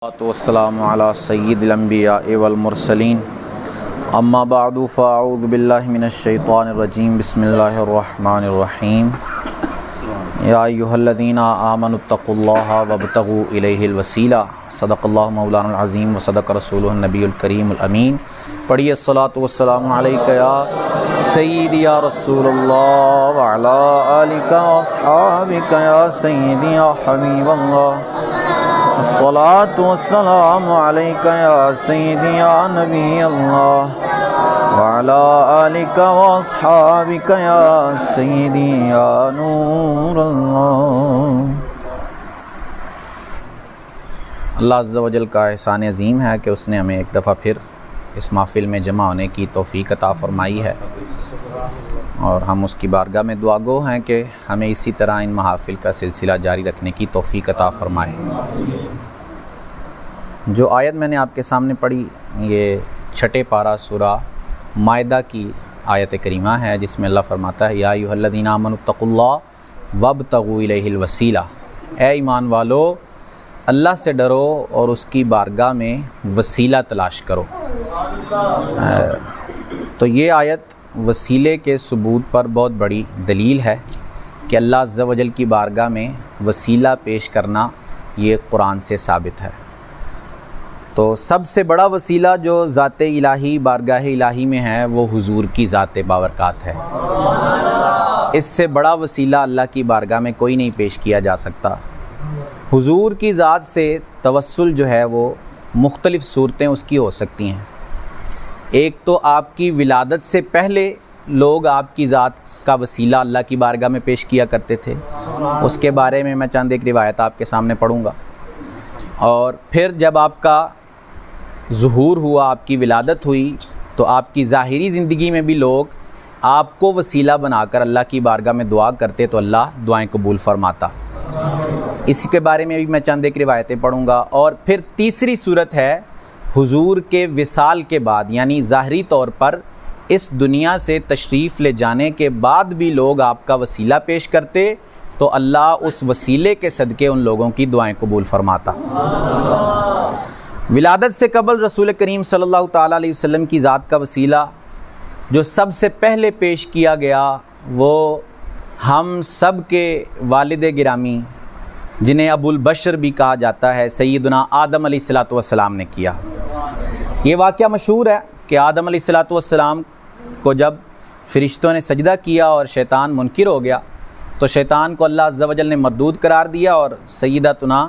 والسلام علی سید الانبیاء والمرسلین اما بعد فاعوذ باللہ من الشیطان الرجیم بسم اللہ الرحمن الرحیم یا ایہا الذین آمنوا اتقوا اللہ وابتغوا الیہ الوسیلہ صدق اللہ مولانا العظیم وصدق رسولہ النبی الکریم الامین۔ پڑھیے الصلاۃ والسلام علیک یا سیدی یا رسول اللہ وعلی آلک واصحابک یا سیدی یا حبیب اللہ، الصلاۃ والسلام علیک یا سیدی یا نبی اللہ وعلی آلک واصحابک یا سیدی یا نور اللہ۔ اللہ عز و جل کا احسان عظیم ہے کہ اس نے ہمیں ایک دفعہ پھر اس محفل میں جمع ہونے کی توفیق عطا فرمائی ہے، اور ہم اس کی بارگاہ میں دعا گو ہیں کہ ہمیں اسی طرح ان محافل کا سلسلہ جاری رکھنے کی توفیق عطا فرمائے۔ جو آیت میں نے آپ کے سامنے پڑھی یہ چھٹے پارہ سورہ مائدہ کی آیت کریمہ ہے، جس میں اللہ فرماتا ہے یا ایھا الذین آمنوا اتقوا اللہ وابتغوا الیہ الوسیلہ، اے ایمان والو اللہ سے ڈرو اور اس کی بارگاہ میں وسیلہ تلاش کرو۔ تو یہ آیت وسیلے کے ثبوت پر بہت بڑی دلیل ہے کہ اللہ عز و جل کی بارگاہ میں وسیلہ پیش کرنا یہ قرآن سے ثابت ہے۔ تو سب سے بڑا وسیلہ جو ذات الہی بارگاہ الہی میں ہے وہ حضور کی ذات بابرکات ہے۔ اس سے بڑا وسیلہ اللہ کی بارگاہ میں کوئی نہیں پیش کیا جا سکتا۔ حضور کی ذات سے توسل جو ہے وہ مختلف صورتیں اس کی ہو سکتی ہیں۔ ایک تو آپ کی ولادت سے پہلے لوگ آپ کی ذات کا وسیلہ اللہ کی بارگاہ میں پیش کیا کرتے تھے، اس کے بارے میں چند ایک روایت آپ کے سامنے پڑھوں گا۔ اور پھر جب آپ کا ظہور ہوا، آپ کی ولادت ہوئی، تو آپ کی ظاہری زندگی میں بھی لوگ آپ کو وسیلہ بنا کر اللہ کی بارگاہ میں دعا کرتے تو اللہ دعائیں قبول فرماتا۔ اسی کے بارے میں بھی میں چند ایک روایتیں پڑھوں گا۔ اور پھر تیسری صورت ہے حضور کے وصال کے بعد، یعنی ظاہری طور پر اس دنیا سے تشریف لے جانے کے بعد بھی لوگ آپ کا وسیلہ پیش کرتے تو اللہ اس وسیلے کے صدقے ان لوگوں کی دعائیں قبول فرماتا۔ ولادت سے قبل رسول کریم صلی اللہ تعالیٰ علیہ وسلم کی ذات کا وسیلہ جو سب سے پہلے پیش کیا گیا وہ ہم سب کے والد گرامی جنہیں ابو البشر بھی کہا جاتا ہے سیدنا آدم علیہ السلام نے کیا۔ یہ واقعہ مشہور ہے کہ آدم علیہ السلام کو جب فرشتوں نے سجدہ کیا اور شیطان منکر ہو گیا تو شیطان کو اللہ عز و جل نے مردود قرار دیا، اور سیدتنا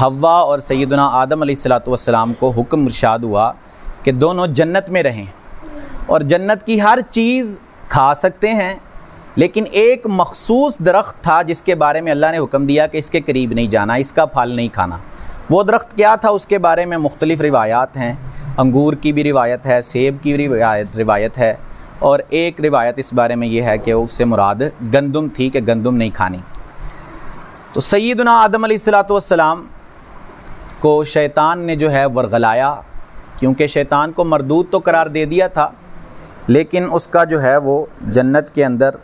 حوا اور سیدنا آدم علیہ السلام کو حکم ارشاد ہوا کہ دونوں جنت میں رہیں، اور جنت کی ہر چیز کھا سکتے ہیں، لیکن ایک مخصوص درخت تھا جس کے بارے میں اللہ نے حکم دیا کہ اس کے قریب نہیں جانا، اس کا پھل نہیں کھانا۔ وہ درخت کیا تھا اس کے بارے میں مختلف روایات ہیں، انگور کی بھی روایت ہے، سیب کی بھی روایت ہے، اور ایک روایت اس بارے میں یہ ہے کہ اس سے مراد گندم تھی کہ گندم نہیں کھانی۔ تو سیدنا آدم علیہ السلام کو شیطان نے جو ہے ورغلایا، کیونکہ شیطان کو مردود تو قرار دے دیا تھا لیکن اس کا جو ہے وہ جنت کے اندر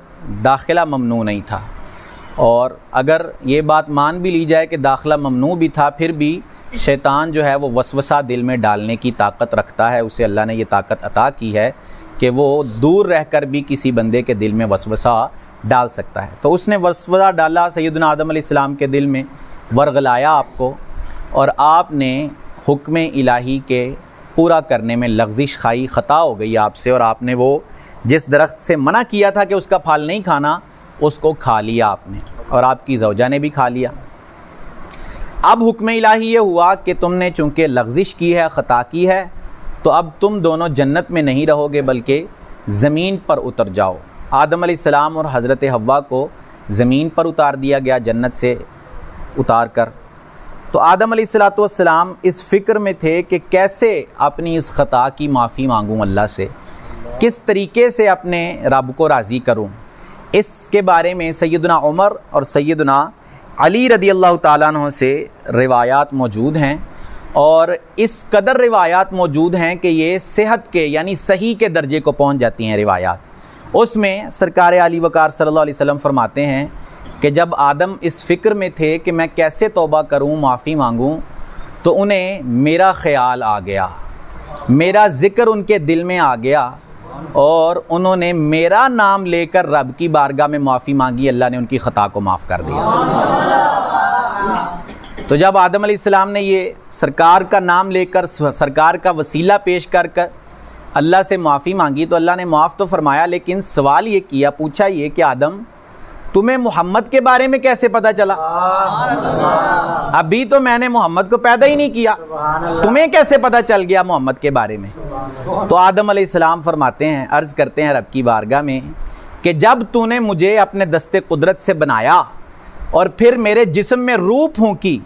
داخلہ ممنوع نہیں تھا، اور اگر یہ بات مان بھی لی جائے کہ داخلہ ممنوع بھی تھا پھر بھی شیطان جو ہے وہ وسوسہ دل میں ڈالنے کی طاقت رکھتا ہے، اسے اللہ نے یہ طاقت عطا کی ہے کہ وہ دور رہ کر بھی کسی بندے کے دل میں وسوسہ ڈال سکتا ہے۔ تو اس نے وسوسہ ڈالا سیدنا آدم علیہ السلام کے دل میں، ورغلایا آپ کو، اور آپ نے حکم الہی کے پورا کرنے میں لغزش کھائی، خطا ہو گئی آپ سے، اور آپ نے وہ جس درخت سے منع کیا تھا کہ اس کا پھل نہیں کھانا اس کو کھا لیا آپ نے، اور آپ کی زوجہ نے بھی کھا لیا۔ اب حکم الہی یہ ہوا کہ تم نے چونکہ لغزش کی ہے، خطا کی ہے، تو اب تم دونوں جنت میں نہیں رہو گے بلکہ زمین پر اتر جاؤ۔ آدم علیہ السلام اور حضرت حوا کو زمین پر اتار دیا گیا جنت سے اتار کر۔ تو آدم علیہ السلام اس فکر میں تھے کہ کیسے اپنی اس خطا کی معافی مانگوں اللہ سے، کس طریقے سے اپنے رب کو راضی کروں۔ اس کے بارے میں سیدنا عمر اور سیدنا علی رضی اللہ تعالیٰ عنہ سے روایات موجود ہیں، اور اس قدر روایات موجود ہیں کہ یہ صحت کے یعنی صحیح کے درجے کو پہنچ جاتی ہیں روایات۔ اس میں سرکار علی وقار صلی اللہ علیہ وسلم فرماتے ہیں کہ جب آدم اس فکر میں تھے کہ میں کیسے توبہ کروں، معافی مانگوں، تو انہیں میرا خیال آ گیا، میرا ذکر ان کے دل میں آ گیا، اور انہوں نے میرا نام لے کر رب کی بارگاہ میں معافی مانگی، اللہ نے ان کی خطا کو معاف کر دیا۔ تو جب آدم علیہ السلام نے یہ سرکار کا نام لے کر، سرکار کا وسیلہ پیش کر کر اللہ سے معافی مانگی، تو اللہ نے معاف تو فرمایا، لیکن سوال یہ کیا، پوچھا یہ کہ آدم تمہیں محمد کے بارے میں کیسے پتا چلا؟ ابھی تو میں نے محمد کو پیدا ہی نہیں کیا، تمہیں کیسے پتا چل گیا محمد کے بارے میں؟ تو آدم علیہ السلام فرماتے ہیں، عرض کرتے ہیں رب کی بارگاہ میں کہ جب تو نے مجھے اپنے دست قدرت سے بنایا اور پھر میرے جسم میں روح پھونکی،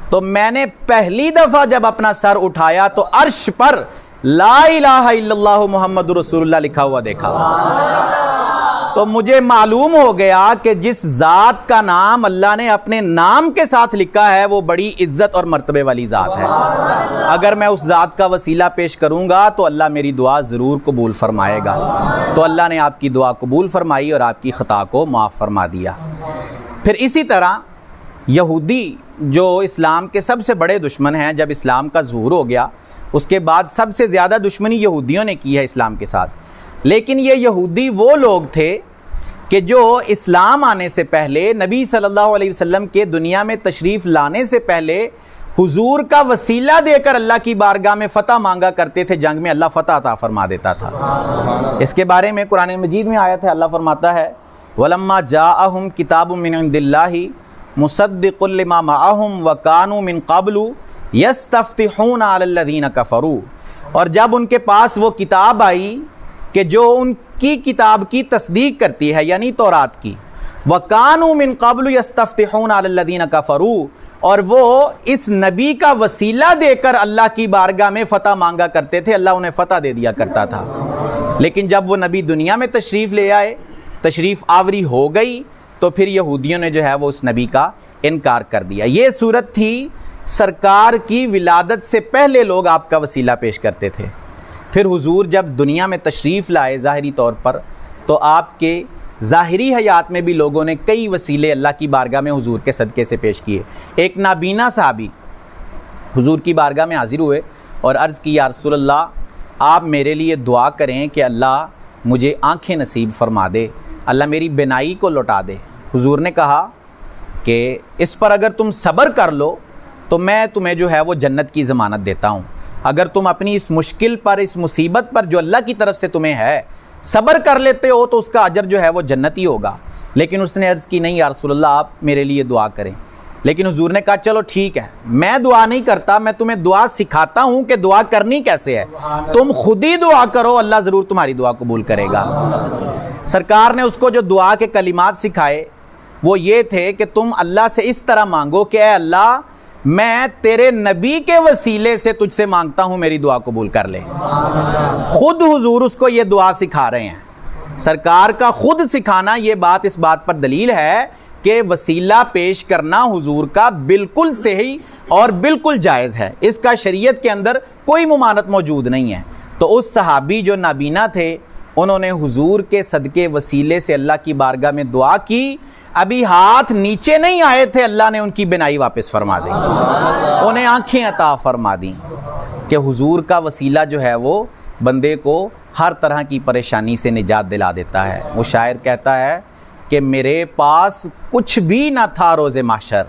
تو میں نے پہلی دفعہ جب اپنا سر اٹھایا تو عرش پر لا الہ الا اللہ محمد رسول اللہ لکھا ہوا دیکھا، تو مجھے معلوم ہو گیا کہ جس ذات کا نام اللہ نے اپنے نام کے ساتھ لکھا ہے وہ بڑی عزت اور مرتبے والی ذات ہے۔ اگر میں اس ذات کا وسیلہ پیش کروں گا تو اللہ میری دعا ضرور قبول فرمائے گا۔ تو اللہ نے آپ کی دعا قبول فرمائی اور آپ کی خطا کو معاف فرما دیا۔ پھر اسی طرح یہودی جو اسلام کے سب سے بڑے دشمن ہیں، جب اسلام کا ظہور ہو گیا اس کے بعد سب سے زیادہ دشمنی یہودیوں نے کی ہے اسلام کے ساتھ، لیکن یہ یہودی وہ لوگ تھے کہ جو اسلام آنے سے پہلے، نبی صلی اللہ علیہ وسلم کے دنیا میں تشریف لانے سے پہلے حضور کا وسیلہ دے کر اللہ کی بارگاہ میں فتح مانگا کرتے تھے، جنگ میں اللہ فتح عطا فرما دیتا تھا۔ اس کے بارے میں قرآن مجید میں آیت ہے، اللہ فرماتا ہے وَلَمَّا جَاءَهُمْ كِتَابٌ مِّنْ عِندِ اللَّهِ مُصَدِّقٌ لِّمَا مَعَهُمْ وَكَانُوا مِن قَبْلُ يَسْتَفْتِحُونَ عَلَى الَّذِينَ كَفَرُوا، اور جب ان کے پاس وہ کتاب آئی کہ جو ان کی کتاب کی تصدیق کرتی ہے، یعنی تورات کی، وَكَانُوا مِن قَبْلُ يَسْتَفْتِحُونَ عَلَى الَّذِينَ كَفَرُوا، اور وہ اس نبی کا وسیلہ دے کر اللہ کی بارگاہ میں فتح مانگا کرتے تھے، اللہ انہیں فتح دے دیا کرتا تھا۔ لیکن جب وہ نبی دنیا میں تشریف لے آئے، تشریف آوری ہو گئی، تو پھر یہودیوں نے جو ہے وہ اس نبی کا انکار کر دیا۔ یہ صورت تھی سرکار کی ولادت سے پہلے لوگ آپ کا وسیلہ پیش کرتے تھے۔ پھر حضور جب دنیا میں تشریف لائے ظاہری طور پر، تو آپ کے ظاہری حیات میں بھی لوگوں نے کئی وسیلے اللہ کی بارگاہ میں حضور کے صدقے سے پیش کیے۔ ایک نابینا صحابی حضور کی بارگاہ میں حاضر ہوئے اور عرض کی، یا رسول اللہ آپ میرے لیے دعا کریں کہ اللہ مجھے آنکھیں نصیب فرما دے، اللہ میری بینائی کو لوٹا دے۔ حضور نے کہا کہ اس پر اگر تم صبر کر لو تو میں تمہیں جو ہے وہ جنت کی ضمانت دیتا ہوں۔ اگر تم اپنی اس مشکل پر، اس مصیبت پر جو اللہ کی طرف سے تمہیں ہے صبر کر لیتے ہو تو اس کا اجر جو ہے وہ جنت ہی ہوگا۔ لیکن اس نے عرض کی، نہیں یا رسول اللہ آپ میرے لیے دعا کریں۔ لیکن حضور نے کہا چلو ٹھیک ہے، میں دعا نہیں کرتا، میں تمہیں دعا سکھاتا ہوں کہ دعا کرنی کیسے ہے، تم خود ہی دعا کرو، اللہ ضرور تمہاری دعا قبول کرے گا۔ سرکار نے اس کو جو دعا کے کلمات سکھائے وہ یہ تھے کہ تم اللہ سے اس طرح مانگو کہ اے اللہ میں تیرے نبی کے وسیلے سے تجھ سے مانگتا ہوں، میری دعا قبول کر لے۔ خود حضور اس کو یہ دعا سکھا رہے ہیں۔ سرکار کا خود سکھانا یہ بات اس بات پر دلیل ہے کہ وسیلہ پیش کرنا حضور کا بالکل صحیح اور بالکل جائز ہے، اس کا شریعت کے اندر کوئی ممانعت موجود نہیں ہے۔ تو اس صحابی جو نابینا تھے انہوں نے حضور کے صدقے وسیلے سے اللہ کی بارگاہ میں دعا کی، ابھی ہاتھ نیچے نہیں آئے تھے اللہ نے ان کی بینائی واپس فرما دی، انہیں آنکھیں عطا فرما دیں۔ کہ حضور کا وسیلہ جو ہے وہ بندے کو ہر طرح کی پریشانی سے نجات دلا دیتا ہے۔ وہ شاعر کہتا ہے کہ میرے پاس کچھ بھی نہ تھا روز محشر،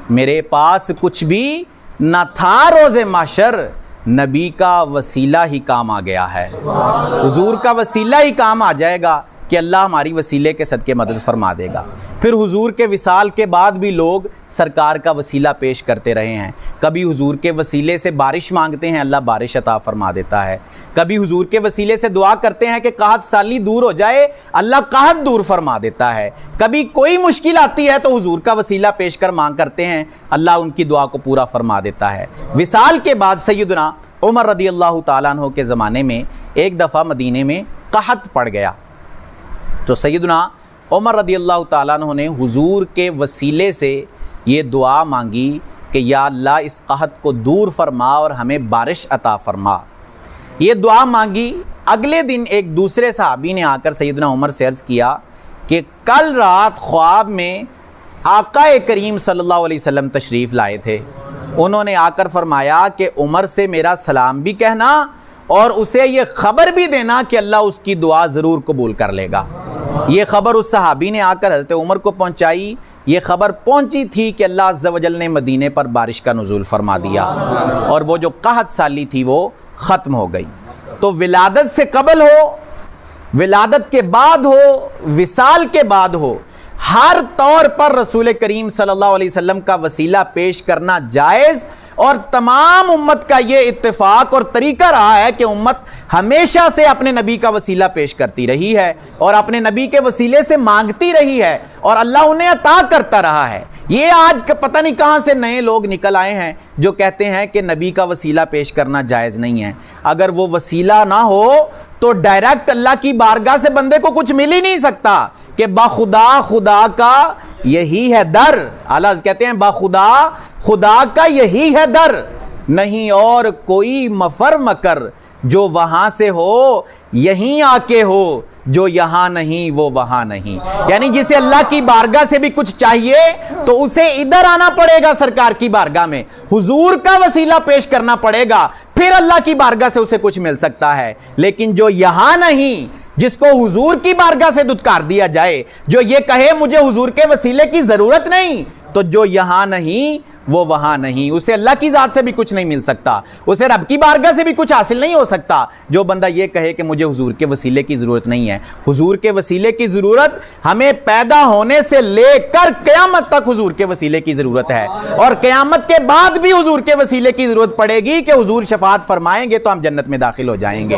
میرے پاس کچھ بھی نہ تھا روز محشر، نبی کا وسیلہ ہی کام آ گیا ہے۔ حضور کا وسیلہ ہی کام آ جائے گا کہ اللہ ہماری وسیلے کے صدقے مدد فرما دے گا۔ پھر حضور کے وصال کے بعد بھی لوگ سرکار کا وسیلہ پیش کرتے رہے ہیں۔ کبھی حضور کے وسیلے سے بارش مانگتے ہیں، اللہ بارش عطا فرما دیتا ہے۔ کبھی حضور کے وسیلے سے دعا کرتے ہیں کہ قحط سالی دور ہو جائے، اللہ قحط دور فرما دیتا ہے۔ کبھی کوئی مشکل آتی ہے تو حضور کا وسیلہ پیش کر مانگ کرتے ہیں، اللہ ان کی دعا کو پورا فرما دیتا ہے۔ وصال کے بعد سیدنا عمر رضی اللہ تعالیٰ عنہ کے زمانے میں ایک دفعہ مدینے میں قحط پڑ گیا، تو سیدنا عمر رضی اللہ تعالیٰ عنہ نے حضور کے وسیلے سے یہ دعا مانگی کہ یا اللہ اس قحط کو دور فرما اور ہمیں بارش عطا فرما۔ یہ دعا مانگی۔ اگلے دن ایک دوسرے صحابی نے آ کر سیدنا عمر سے عرض کیا کہ کل رات خواب میں آقا کریم صلی اللہ علیہ وسلم تشریف لائے تھے انہوں نے آ کر فرمایا کہ عمر سے میرا سلام بھی کہنا اور اسے یہ خبر بھی دینا کہ اللہ اس کی دعا ضرور قبول کر لے گا۔ یہ خبر اس صحابی نے آ کر حضرت عمر کو پہنچائی۔ یہ خبر پہنچی تھی کہ اللہ عز و جل نے مدینے پر بارش کا نزول فرما دیا اور وہ جو قحط سالی تھی وہ ختم ہو گئی۔ تو ولادت سے قبل ہو، ولادت کے بعد ہو، وصال کے بعد ہو، ہر طور پر رسول کریم صلی اللہ علیہ وسلم کا وسیلہ پیش کرنا جائز، اور تمام امت کا یہ اتفاق اور طریقہ رہا ہے کہ امت ہمیشہ سے اپنے نبی کا وسیلہ پیش کرتی رہی ہے اور اپنے نبی کے وسیلے سے مانگتی رہی ہے اور اللہ انہیں عطا کرتا رہا ہے۔ یہ آج پتہ نہیں کہاں سے نئے لوگ نکل آئے ہیں جو کہتے ہیں کہ نبی کا وسیلہ پیش کرنا جائز نہیں ہے۔ اگر وہ وسیلہ نہ ہو تو ڈائریکٹ اللہ کی بارگاہ سے بندے کو کچھ مل ہی نہیں سکتا کہ بخدا خدا کا یہی ہے در۔ اللہ کہتے ہیں بخدا خدا کا یہی ہے در، نہیں اور کوئی مفر مکر جو وہاں سے ہو یہیں آ کے ہو، جو یہاں نہیں وہ وہاں نہیں۔ یعنی جسے اللہ کی بارگاہ سے بھی کچھ چاہیے تو اسے ادھر آنا پڑے گا، سرکار کی بارگاہ میں حضور کا وسیلہ پیش کرنا پڑے گا، پھر اللہ کی بارگاہ سے اسے کچھ مل سکتا ہے۔ لیکن جو یہاں نہیں، جس کو حضور کی بارگاہ سے دھتکار دیا جائے، جو یہ کہے مجھے حضور کے وسیلے کی ضرورت نہیں، تو جو یہاں نہیں وہ وہاں نہیں، اسے اللہ کی ذات سے بھی کچھ نہیں مل سکتا، اسے رب کی بارگاہ سے بھی کچھ حاصل نہیں ہو سکتا جو بندہ یہ کہے کہ مجھے حضور کے وسیلے کی ضرورت نہیں ہے۔ حضور کے وسیلے کی ضرورت ہمیں پیدا ہونے سے لے کر قیامت تک حضور کے وسیلے کی ضرورت ہے، اور قیامت کے بعد بھی حضور کے وسیلے کی ضرورت پڑے گی کہ حضور شفاعت فرمائیں گے تو ہم جنت میں داخل ہو جائیں گے۔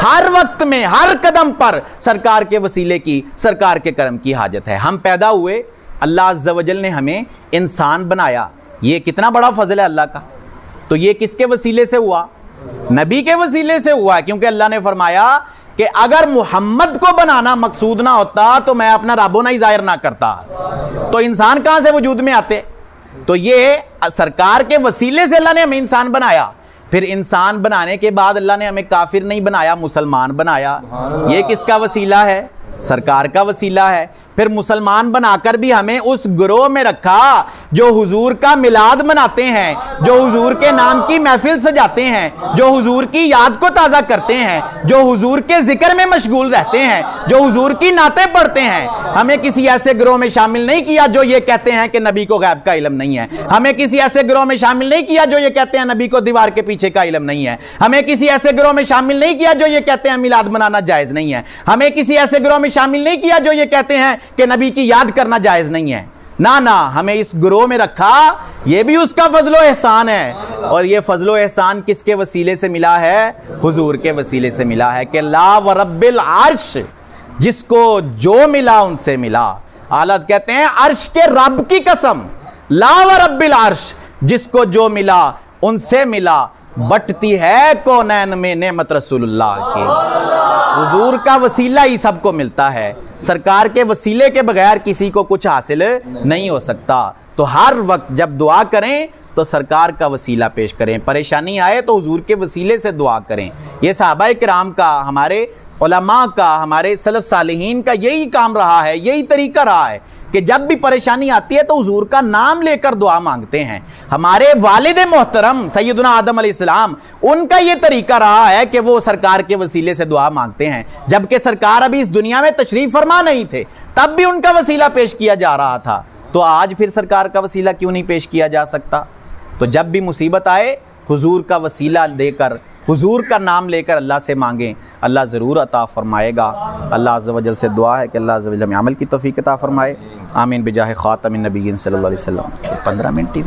ہر وقت میں ہر قدم پر سرکار کے وسیلے کی، سرکار کے کرم کی حاجت ہے۔ ہم پیدا ہوئے، اللہ عز و جل نے ہمیں انسان بنایا، یہ کتنا بڑا فضل ہے اللہ کا۔ تو یہ کس کے وسیلے سے ہوا؟ نبی کے وسیلے سے ہوا ہے، کیونکہ اللہ نے فرمایا کہ اگر محمد کو بنانا مقصود نہ ہوتا تو میں اپنا رب ہونا ہی ظاہر نہ کرتا، تو انسان کہاں سے وجود میں آتے؟ تو یہ سرکار کے وسیلے سے اللہ نے ہمیں انسان بنایا۔ پھر انسان بنانے کے بعد اللہ نے ہمیں کافر نہیں بنایا، مسلمان بنایا۔ یہ کس کا وسیلہ ہے؟ سرکار کا وسیلہ ہے۔ پھر مسلمان بنا کر بھی ہمیں اس گروہ میں رکھا جو حضور کا میلاد مناتے ہیں، جو حضور کے نام کی محفل سجاتے ہیں، جو حضور کی یاد کو تازہ کرتے ہیں، جو حضور کے ذکر میں مشغول رہتے ہیں، جو حضور کی نعتیں پڑھتے ہیں۔ ہمیں کسی ایسے گروہ میں شامل نہیں کیا جو یہ کہتے ہیں کہ نبی کو غیب کا علم نہیں ہے۔ ہمیں کسی ایسے گروہ میں شامل نہیں کیا جو یہ کہتے ہیں نبی کو دیوار کے پیچھے کا علم نہیں ہے۔ ہمیں کسی ایسے گروہ میں شامل نہیں کیا جو یہ کہتے ہیں میلاد منانا جائز نہیں ہے۔ ہمیں کسی ایسے گروہ میں شامل نہیں کیا جو یہ کہتے ہیں کہ نبی کی یاد کرنا جائز نہیں ہے۔ نہ ہمیں اس گروہ میں رکھا، یہ بھی اس کا فضل و احسان ہے۔ اور یہ فضل و احسان کس کے وسیلے سے ملا ہے؟ حضور کے وسیلے سے ملا ہے کہ لا ورب العرش، جس کو جو ملا ان سے ملا۔ اعلیٰ کہتے ہیں عرش کے رب کی قسم، لا ورب العرش، جس کو جو ملا ان سے ملا، بٹتی ہے کونین میں نعمت رسول اللہ کی۔ حضور کا وسیلہ ہی سب کو ملتا ہے، سرکار کے وسیلے کے بغیر کسی کو کچھ حاصل نہیں ہو سکتا۔ تو ہر وقت جب دعا کریں تو سرکار کا وسیلہ پیش کریں، پریشانی آئے تو حضور کے وسیلے سے دعا کریں۔ یہ صحابہ کرام کا، ہمارے علماء کا، ہمارے سلف صالحین کا یہی کام رہا ہے، یہی طریقہ رہا ہے کہ جب بھی پریشانی آتی ہے تو حضور کا نام لے کر دعا مانگتے ہیں۔ ہمارے والد محترم سیدنا آدم علیہ السلام، ان کا یہ طریقہ رہا ہے کہ وہ سرکار کے وسیلے سے دعا مانگتے ہیں، جبکہ سرکار ابھی اس دنیا میں تشریف فرما نہیں تھے، تب بھی ان کا وسیلہ پیش کیا جا رہا تھا۔ تو آج پھر سرکار کا وسیلہ کیوں نہیں پیش کیا جا سکتا؟ تو جب بھی مصیبت آئے حضور کا وسیلہ دے کر، حضور کا نام لے کر اللہ سے مانگیں، اللہ ضرور عطا فرمائے گا۔ اللہ عز و جل سے دعا ہے کہ اللہ عز و جل ہمیں عمل کی توفیق عطا فرمائے۔ آمین بجاہ خاتم النبیین صلی اللہ علیہ وسلم۔ 15 منٹ ہی